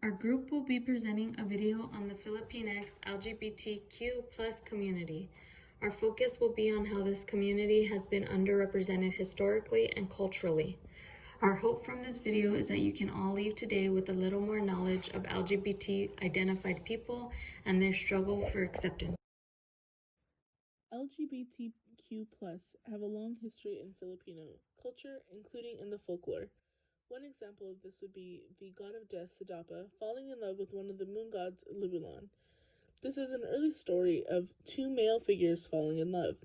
Our group will be presenting a video on the Filipinx LGBTQ+ community. Our focus will be on how this community has been underrepresented historically and culturally. Our hope from this video is that you can all leave today with a little more knowledge of LGBT-identified people and their struggle for acceptance. LGBTQ+ have a long history in Filipino culture, including in the folklore. One example of this would be the god of death, Sadapa, falling in love with one of the moon gods, Libulan. This is an early story of two male figures falling in love.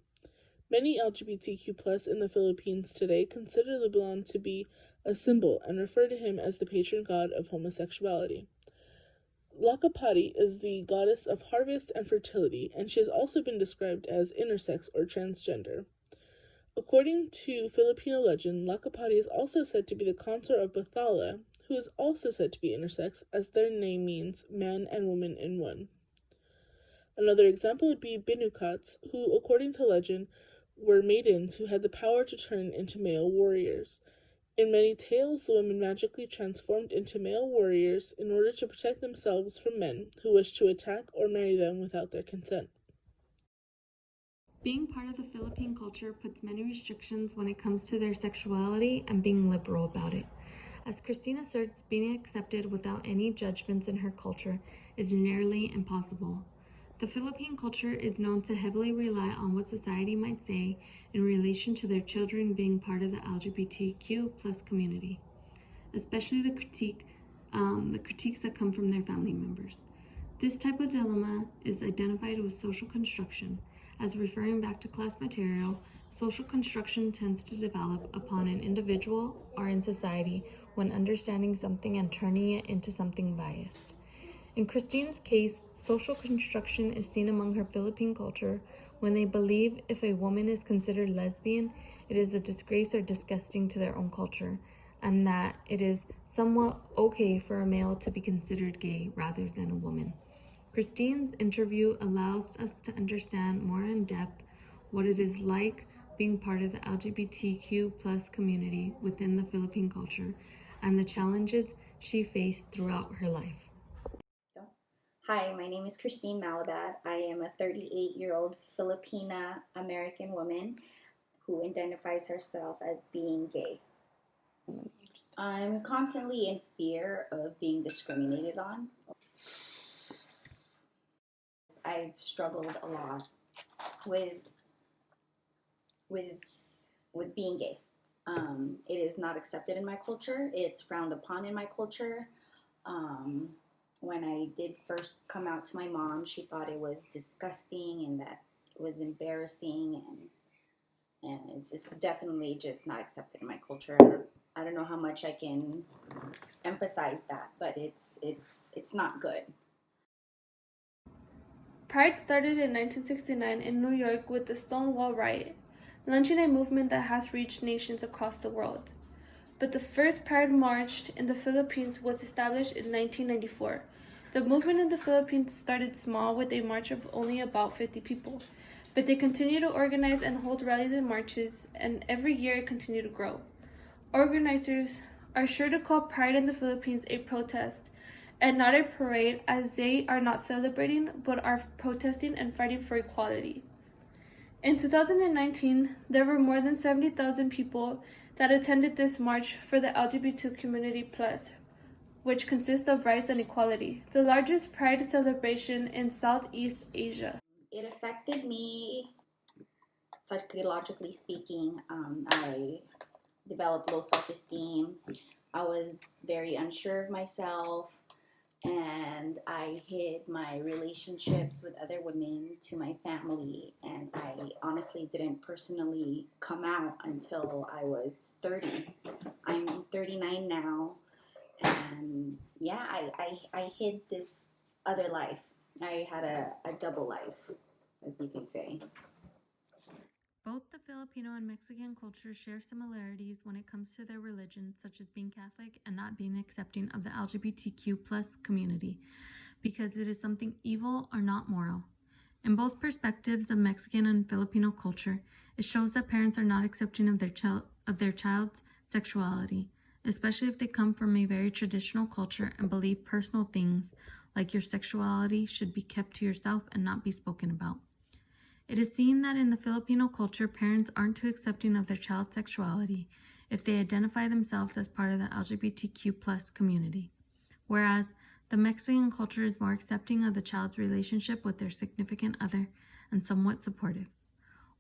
Many LGBTQ+ in the Philippines today consider Libulan to be a symbol and refer to him as the patron god of homosexuality. Lakapati is the goddess of harvest and fertility, and she has also been described as intersex or transgender. According to Filipino legend, Lakapati is also said to be the consort of Bathala, who is also said to be intersex, as their name means man and woman in one. Another example would be Binukats, who, according to legend, were maidens who had the power to turn into male warriors. In many tales, the women magically transformed into male warriors in order to protect themselves from men who wished to attack or marry them without their consent. Being part of the Philippine culture puts many restrictions when it comes to their sexuality and being liberal about it. As Christina asserts, being accepted without any judgments in her culture is nearly impossible. The Philippine culture is known to heavily rely on what society might say in relation to their children being part of the LGBTQ+ community, especially the critiques that come from their family members. This type of dilemma is identified with social construction. As referring back to class material, social construction tends to develop upon an individual or in society when understanding something and turning it into something biased. In Christine's case, social construction is seen among her Philippine culture when they believe if a woman is considered lesbian, it is a disgrace or disgusting to their own culture, and that it is somewhat okay for a male to be considered gay rather than a woman. Christine's interview allows us to understand more in depth what it is like being part of the LGBTQ+ community within the Philippine culture and the challenges she faced throughout her life. Hi, my name is Christine Malabad. I am a 38-year-old Filipina American woman who identifies herself as being gay. I'm constantly in fear of being discriminated on. I've struggled a lot with being gay. It is not accepted in my culture. It's frowned upon in my culture. When I did first come out to my mom, she thought it was disgusting and that it was embarrassing, and it's definitely just not accepted in my culture. I don't know how much I can emphasize that, but it's not good. Pride started in 1969 in New York with the Stonewall Riot, launching a movement that has reached nations across the world. But the first Pride March in the Philippines was established in 1994. The movement in the Philippines started small with a march of only about 50 people, but they continued to organize and hold rallies and marches, and every year it continued to grow. Organizers are sure to call Pride in the Philippines a protest and not a parade, as they are not celebrating but are protesting and fighting for equality. In 2019, there were more than 70,000 people that attended this march for the LGBT community+, which consists of rights and equality, the largest Pride celebration in Southeast Asia. It affected me psychologically speaking. I developed low self-esteem. I was very unsure of myself, and I hid my relationships with other women to my family, and I honestly didn't personally come out until I was 30. I'm 39 now, and yeah, I hid this other life. I had a double life, as you can say. Both the Filipino and Mexican culture share similarities when it comes to their religion, such as being Catholic and not being accepting of the LGBTQ+ community, because it is something evil or not moral. In both perspectives of Mexican and Filipino culture, it shows that parents are not accepting of their child's sexuality, especially if they come from a very traditional culture and believe personal things like your sexuality should be kept to yourself and not be spoken about. It is seen that in the Filipino culture, parents aren't too accepting of their child's sexuality if they identify themselves as part of the LGBTQ plus community, whereas the Mexican culture is more accepting of the child's relationship with their significant other and somewhat supportive.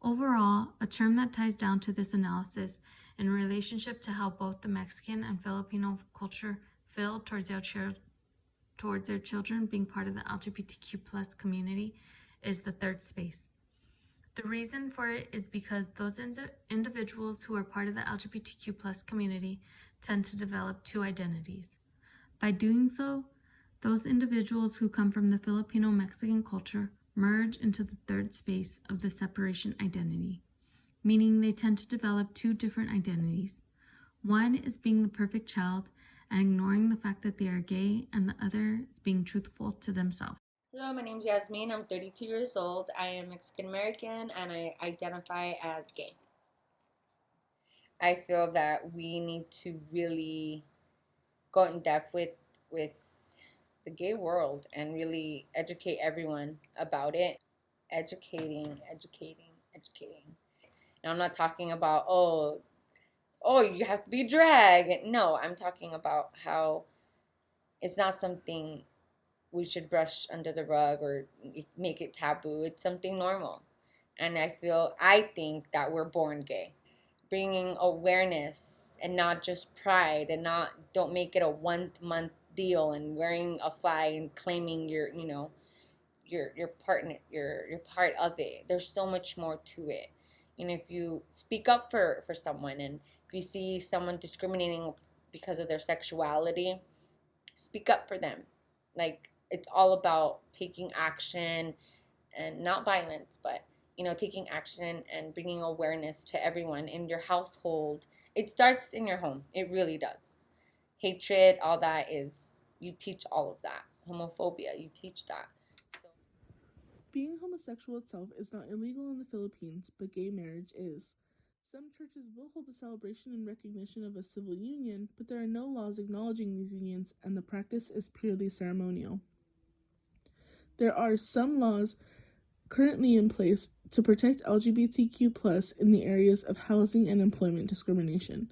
Overall, a term that ties down to this analysis in relationship to how both the Mexican and Filipino culture feel towards their children being part of the LGBTQ plus community is the third space. The reason for it is because those individuals who are part of the LGBTQ plus community tend to develop two identities. By doing so, those individuals who come from the Filipino-Mexican culture merge into the third space of the separation identity, meaning they tend to develop two different identities. One is being the perfect child and ignoring the fact that they are gay, and the other is being truthful to themselves. Hello, my name is Yasmin. I'm 32 years old. I am Mexican American and I identify as gay. I feel that we need to really go in depth with the gay world and really educate everyone about it. Educating. Now, I'm not talking about, oh, you have to be drag. No, I'm talking about how it's not something we should brush under the rug or make it taboo. It's something normal. And I think that we're born gay. Bringing awareness and not just pride, and don't make it a 1 month deal and wearing a flag and claiming you're part of it. There's so much more to it. If you speak up for someone, and if you see someone discriminating because of their sexuality, speak up for them. It's all about taking action, and not violence, but taking action and bringing awareness to everyone in your household. It starts in your home. It really does. Hatred, all that you teach all of that. Homophobia, you teach that. Being homosexual itself is not illegal in the Philippines, but gay marriage is. Some churches will hold a celebration in recognition of a civil union, but there are no laws acknowledging these unions, and the practice is purely ceremonial. There are some laws currently in place to protect LGBTQ+ in the areas of housing and employment discrimination.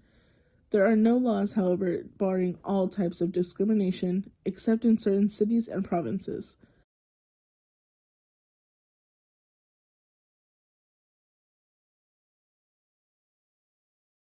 There are no laws, however, barring all types of discrimination, except in certain cities and provinces.